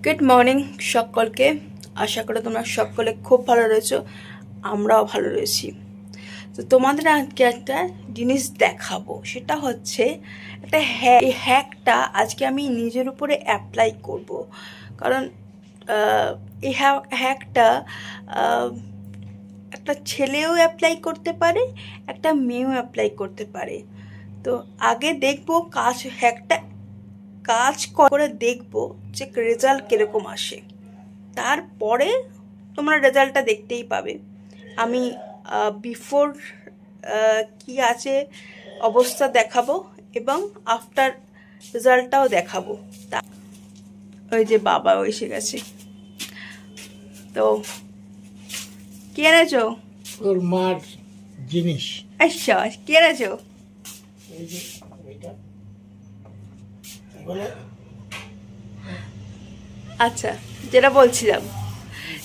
Good morning সকলকে। আশা করি তোমরা সকলে খুব ভালো রয়েছো, আমরাও ভালো রয়েছি। তো তোমাদের আজকে একটা জিনিস দেখাবো, সেটা হচ্ছে একটা এই হ্যাকটা আজকে আমি নিজের উপরে অ্যাপ্লাই করব। কারণ এই হ্যাকটা একটা ছেলেও অ্যাপ্লাই করতে পারে, একটা মেয়েও অ্যাপ্লাই করতে পারে। তো আগে দেখবো হ্যাকটা কাজ করে দেখবো যে রেজাল্ট কিরকম আসে, তারপরে তোমরা রেজাল্টটা দেখতেই পাবে। আমি বিফোর কি আছে অবস্থা দেখাবো এবং আফটার রেজাল্টটাও দেখাবো। ওই যে বাবা এসে গেছে। তো কি এনেছো? ওর মার জিনিস। আচ্ছা, কি এনেছো? আচ্ছা, যেটা বলছিলাম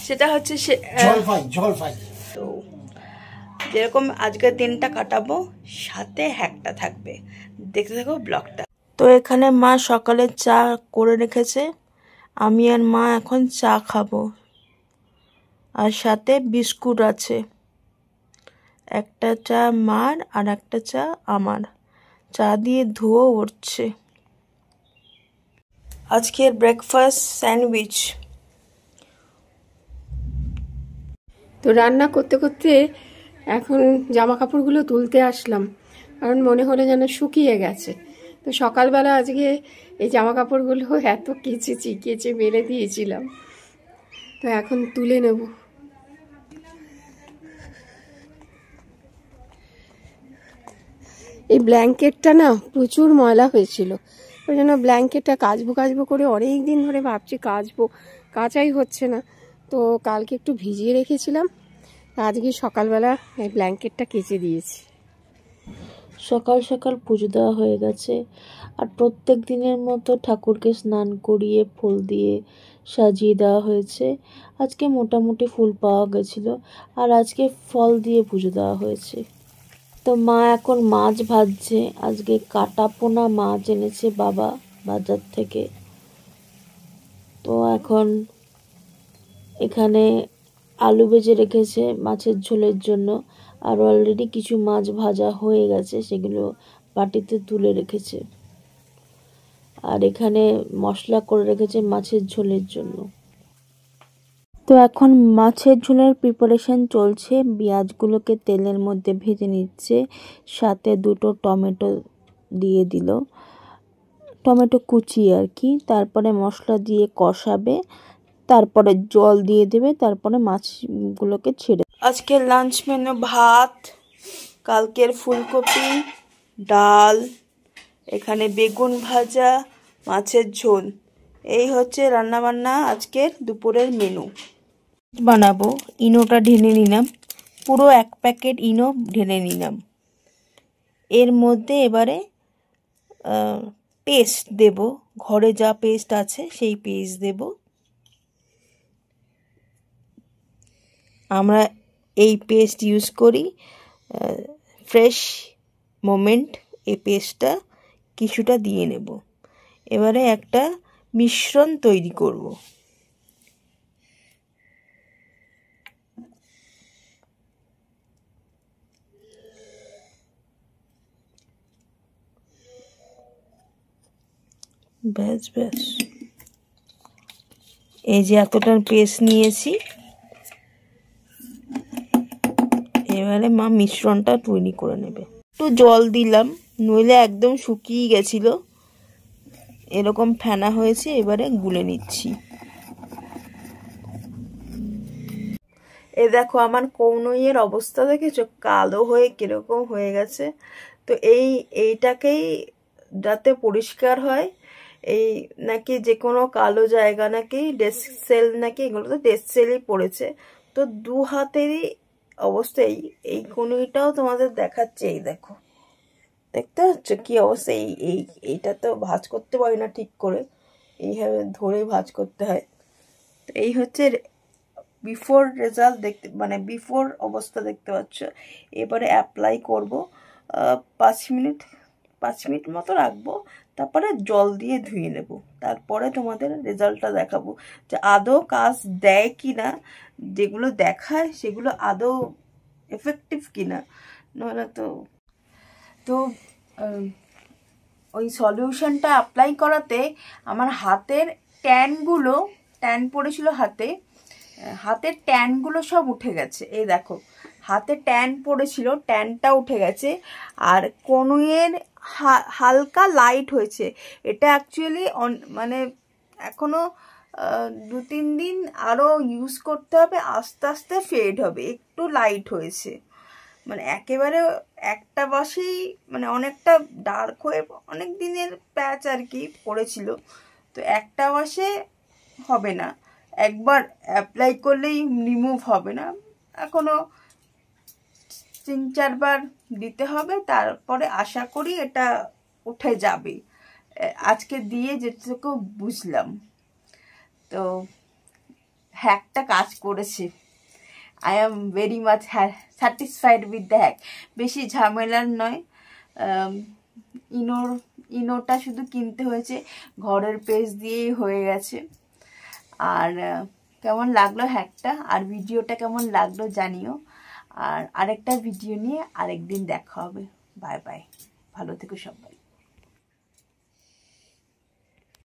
সেটা হচ্ছে জলপাই। তো যেরকম আজকের দিনটা কাটাবো, সাথে হ্যাকটা থাকবে, দেখতে থাকো ব্লগটা। তো এখানে মা সকালে চা করে রেখেছে, আমি আর মা এখন চা খাবো, আর সাথে বিস্কুট আছে। একটা চা মার আর একটা চা আমার। চা দিয়ে ধুয়ো উঠছে। আজকের ব্রেকফাস্ট স্যান্ডউইচ। তো রান্না করতে করতে এখন জামা কাপড়গুলো তুলতে আসলাম, কারণ মনে হলো যেন শুকিয়ে গেছে। তো সকালবেলা আজকে এই জামা কাপড়গুলো এত কেচে মেলে দিয়েছিলাম, তো এখন তুলে নেব। এই ব্ল্যাঙ্কেটটা না প্রচুর ময়লা হয়েছিল, ওই জন্য ব্ল্যাঙ্কেটটা কাচবো করে অনেক দিন ধরে ভাবছি কাচাই হচ্ছে না। তো কালকে একটু ভিজিয়ে রেখেছিলাম, আজকে সকালবেলা এই ব্ল্যাঙ্কেটটা কেচে দিয়েছি। সকাল সকাল পুজো দেওয়া হয়ে গেছে, আর প্রত্যেক দিনের মতো ঠাকুরকে স্নান করিয়ে ফুল দিয়ে সাজিয়ে দেওয়া হয়েছে। আজকে মোটামুটি ফুল পাওয়া গেছিলো, আর আজকে ফল দিয়ে পুজো দেওয়া হয়েছে। তো মা এখন মাছ ভাজছে। আজকে কাটা পোনা মাছ এনেছে বাবা বাজার থেকে। তো এখন এখানে আলু ভেজে রেখেছে মাছের ঝোলের জন্য, আর অলরেডি কিছু মাছ ভাজা হয়ে গেছে, সেগুলো বাটিতে তুলে রেখেছে। আর এখানে মশলা করে রেখেছে মাছের ঝোলের জন্য। তো এখন মাছের ঝোলের প্রিপারেশন চলছে। পেঁয়াজগুলোকে তেলের মধ্যে ভেজে নিচ্ছে, সাথে দুটো টমেটো দিয়ে দিল, টমেটো কুচি আর কি। তারপরে মশলা দিয়ে কষাবে, তারপরে জল দিয়ে দেবে, তারপরে মাছগুলোকে ছেড়ে। আজকে লাঞ্চ মেনু ভাত, কালকের ফুলকপি, ডাল, এখানে বেগুন ভাজা, মাছের ঝোল। এই হচ্ছে রান্নাবান্না আজকের দুপুরের মেনু। বানাবো, ইনোটা ঢেলে নিলাম, পুরো 1 প্যাকেট ইনো ঢেলে নিলাম। এর মধ্যে এবারে পেস্ট দেব, ঘরে যা পেস্ট আছে সেই পেস্ট দেব। আমরা এই পেস্ট ইউজ করি, ফ্রেশ মোমেন্ট। এই পেস্টটা কিছুটা দিয়ে নেব। এবারে একটা মিশ্রণ তৈরি করব। ব্যাস এই যে এতটা পেস্ট নিয়েছি। এবারে মা মিশ্রণটা তৈরি করে নেবে। একটু জল দিলাম, নইলে একদম শুকিয়ে গেছিল, এরকম ফেনা হয়েছে। এবারে গুলে নিচ্ছি। এ দেখো আমার কৌনইয়ের অবস্থা দেখেছো, কালো হয়ে কিরকম হয়ে গেছে। তো এইটাকেই যাতে পরিষ্কার হয়, এই নাকি যে কোনো কালো জায়গা নাকি ডেস্ক সেল, নাকি এগুলো তো ডেস্ক সেলই পড়েছে। তো 2 হাতেরই অবস্থায় এই কনুইটাও তোমাদের দেখাচ্ছে। এই দেখো, দেখতে পাচ্ছ কি অবস্থা। এইটা তো ভাঁজ করতে পারি না ঠিক করে, এইভাবে ধরে ভাঁজ করতে হয়। তো এই হচ্ছে বিফোর রেজাল্ট দেখতে, মানে বিফোর অবস্থা দেখতে পাচ্ছ। এবারে অ্যাপ্লাই করব, 5 মিনিট মতো রাখবো, তারপরে জল দিয়ে ধুয়ে নেব, তারপরে তোমাদের রেজাল্টটা দেখাবো যে আদৌ কাজ দেয় কি না, যেগুলো দেখায় সেগুলো আদৌ এফেক্টিভ কিনা। নাহলে তো ওই সলিউশনটা অ্যাপ্লাই করাতে আমার হাতের ট্যান পড়েছিল, হাতের ট্যানগুলো সব উঠে গেছে। এই দেখো, হাতে ট্যান পড়েছিল, ট্যানটা উঠে গেছে, আর কনুইয়ের হালকা লাইট হয়েছে। এটা অ্যাকচুয়ালি মানে এখনো 2-3 দিন আরও ইউজ করতে হবে, আস্তে আস্তে ফেড হবে। একটু লাইট হয়েছে, মানে একেবারে একটা বাসেই মানে অনেকটা ডার্ক হয়ে অনেক দিনের প্যাচ আর কি পড়েছিল। তো একটা বাসে হবে না, একবার অ্যাপ্লাই করলেই রিমুভ হবে না, এখনো 3-4 বার দিতে হবে, তারপরে আশা করি এটা উঠে যাবে। আজকে দিয়ে যেটুকু বুঝলাম, তো হ্যাকটা কাজ করেছে। I am very much satisfied with the heck. বেশি ঝামেলার নয়, ইনোটা শুধু কিনতে হয়েছে, ঘরের পেস্ট দিয়েই হয়ে গেছে। আর কেমন লাগলো হ্যাকটা, আর ভিডিওটা কেমন লাগলো জানিও। আর আরেকটা ভিডিও নিয়ে আরেকদিন দেখা হবে। বাই বাই, ভালো থেকো সবাই।